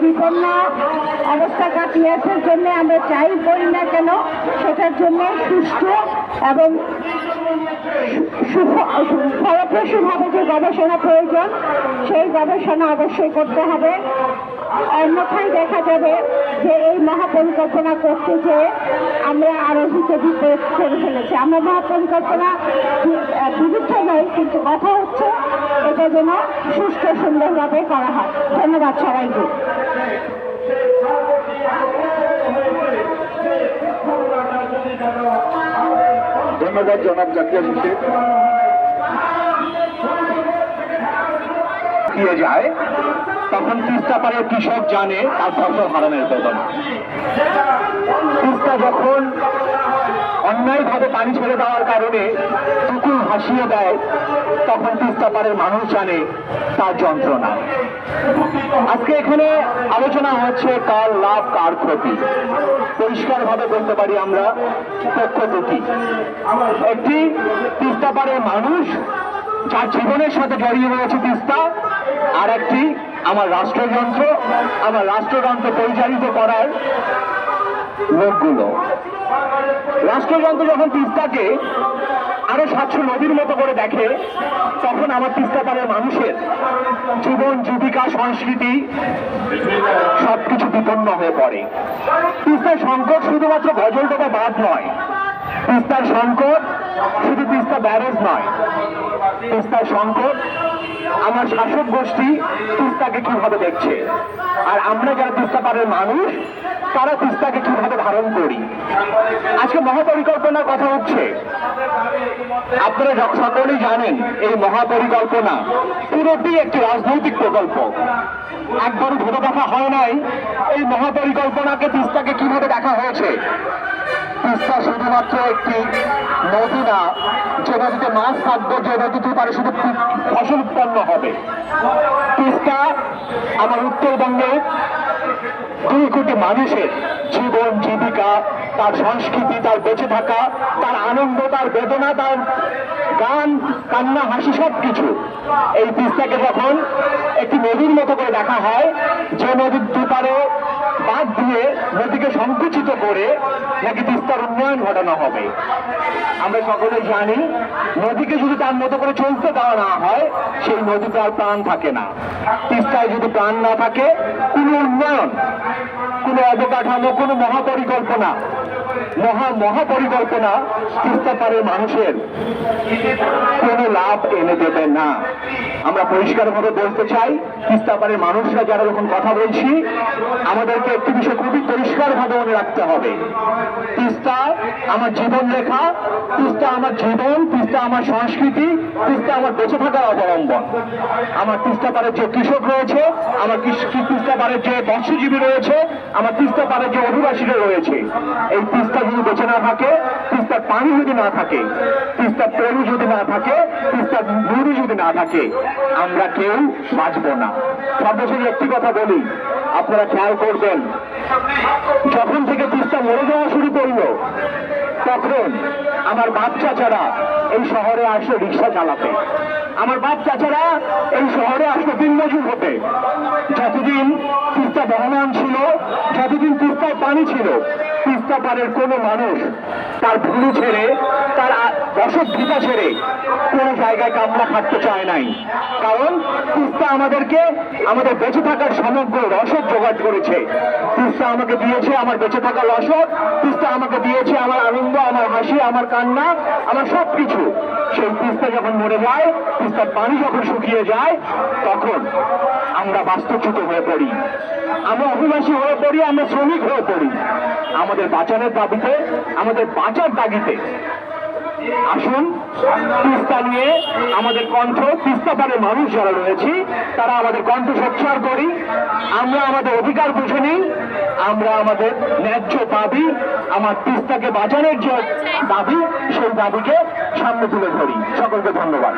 বিপন্ন অবস্থা কাটিয়েছে জন্য আমরা যাই করি না কেন সেটার জন্য সুষ্ঠু এবং ফলপ্রসূভাবে যে গবেষণা প্রয়োজন সেই গবেষণা অবশ্যই করতে হবে। অন্যথায় দেখা যাবে যে এই মহাপরিকল্পনা করতে যেয়ে আমরা আরো বিপরীত করে ফেলেছি। আমরা মহাপরিকল্পনা বিরুদ্ধে নই, কিন্তু কথা হচ্ছে এটা যেন সুষ্ঠু সুন্দরভাবে করা হয়। ধন্যবাদ সবাইকে। ধন্যবাদ জনাব জাকির হোসেন। দিয়ে যায় তখন তিস্তা পাড়ের কৃষক জানে তার ফসল হারানোর বেদনা। তিস্তা যখন অন্যায়ভাবে পানি ছেড়ে দেওয়ার কারণে পুকুর ভাসিয়ে দেয় তখন তিস্তা পাড়ের মানুষ জানে তার যন্ত্রণা। আজকে এখানে আলোচনা হচ্ছে কার লাভ কার ক্ষতি। পরিষ্কারভাবে বলতে পারি আমরা পক্ষ দুটি। একটি তিস্তা পাড়ের মানুষ যার জীবনের সাথে জড়িয়ে রয়েছে তিস্তা, আর একটি আমার রাষ্ট্রযন্ত্র পরিচালিত করার লোকগুলো। রাষ্ট্রযন্ত্র যখন তিস্তাকে আরো স্বচ্ছ নদীর মতো করে দেখে তখন আমার তিস্তা পাড়ের মানুষের জীবন জীবিকা সংস্কৃতি সবকিছু বিপন্ন হয়ে পড়ে। তিস্তার সংকট শুধুমাত্র গজলডোবা বাঁধ নয়, তিস্তার সংকট শুধু তিস্তা ব্যারেজ নয়, তিস্তার সংকট আমার শাসক গোষ্ঠী তিস্তাকে কিভাবে দেখছে, আর আমরা যারা তিস্তা পাড়ের মানুষ তারা তিস্তাকে কিভাবে ধারণ করি। আজকে মহাপরিকল্পনার কথা হচ্ছে, আপনারা সকলেই জানেন এই মহাপরিকল্পনা পুরোটি একটি রাজনৈতিক প্রকল্প। একবারও ভেবে দেখা হয় নাই এই মহাপরিকল্পনাকে তিস্তাকে কিভাবে দেখা হয়েছে। তিস্তা শুধুমাত্র একটি নদী না যে নদীতে মাছ থাকবে, যে নদীতে পারে শুধু ফসল উৎপন্ন হবে। তিস্তা আমার উত্তরবঙ্গের 2 কোটি মানুষের জীবন জীবিকা, তার সংস্কৃতি, তার বেঁচে থাকা, তার আনন্দ, তার বেদনা, তার গান কান্না হাসি সবকিছু। এই তিস্তাকে যখন একটি নদীর মতো করে দেখা হয়, যে নদীর দুপারে বাদ দিয়ে নদীকে সংকুচিত করে নাকি তিস্তার উন্নয়ন ঘটানো হবে। আমরা সকলে জানি নদীকে যদি তার মতো করে চলতে দেওয়া না হয় সেই নদীতে আর প্রাণ থাকে না। তিস্তায় যদি প্রাণ না থাকে কোনো উন্নয়ন, কোনো অবকাঠামো, কোনো মহাপরিকল্পনা তিস্তা পাড়ের মানুষের কোনো লাভ এনে দেবে না। আমরা পরিষ্কারভাবে বলতে চাই, তিস্তা পাড়ের মানুষরা যারা যখন কথা বলছি আমাদেরকে একটি বিষয় খুবই পরিষ্কারভাবে মনে রাখতে হবে। তিস্তা আমার জীবন রেখা, তিস্তা আমার জীবন, তিস্তা আমার সংস্কৃতি, তিস্তা আমার বেঁচে থাকার অবলম্বন। আমার তিস্তা পাড়ের যে কৃষক রয়েছে, আমার তিস্তা পাড়ের যে মৎস্যজীবী রয়েছে, আমার তিস্তা পাড়ের যে অধিবাসীরা রয়েছে, এই তিস্তা যদি বেঁচে না থাকে, তিস্তার পানি যদি না থাকে, তিস্তার তরু যদি না থাকে, তিস্তার নুড়ি যদি না থাকে, আমরা কেউ বাঁচব না। সর্বশেষ একটি কথা বলি, আপনারা খেয়াল করবেন, যখন থেকে তিস্তা মরে যাওয়া শুরু করলো তখন আমার বাপ চাচারা এই শহরে আসলো রিক্সা চালাতে, আমার বাপ চাচারা এই শহরে আসলো দিনমজুর হতে। যতদিন তিস্তা বহমান ছিল, যতদিন তিস্তায় পানি ছিল, তিস্তা পাড়ের কোনো মানুষ তার ভুলু ছেড়ে, তার বসত ভিটা ছেড়ে কোনো জায়গায় কামলা খাটতে চায় নাই। কারণ তিস্তা আমাদেরকে আমাদের বেঁচে থাকার সমগ্র রসদ জোগাড় করেছে। তিস্তা আমাকে দিয়েছে আমার বেঁচে থাকার রসদ, তিস্তা আমাকে দিয়েছে আমার আনন্দ, আমার হাসি, আমার কান্না, আমার সবকিছু। সেই তিস্তা যখন মরে যায়, তিস্তার পানি যখন শুকিয়ে যায়, তখন আমরা বাস্তুচ্যুত হয়ে পড়ি, আমরা অভিবাসী হয়ে পড়ি, আমরা শ্রমিক হয়ে পড়ি। আমাদের বাঁচানোর দাবিতে, আমাদের বাঁচার দাবিতে আসুন তিস্তা নিয়ে আমাদের কণ্ঠ, তিস্তা পাড়ের মানুষ যারা রয়েছি তারা আমাদের কণ্ঠ সোচ্চার করি। আমরা আমাদের অধিকার বুঝে নিই, আমরা আমাদের ন্যায্য দাবি, আমার তিস্তাকে বাঁচানোর যে দাবি, সেই দাবিকে সামনে তুলে ধরি। সকলকে ধন্যবাদ।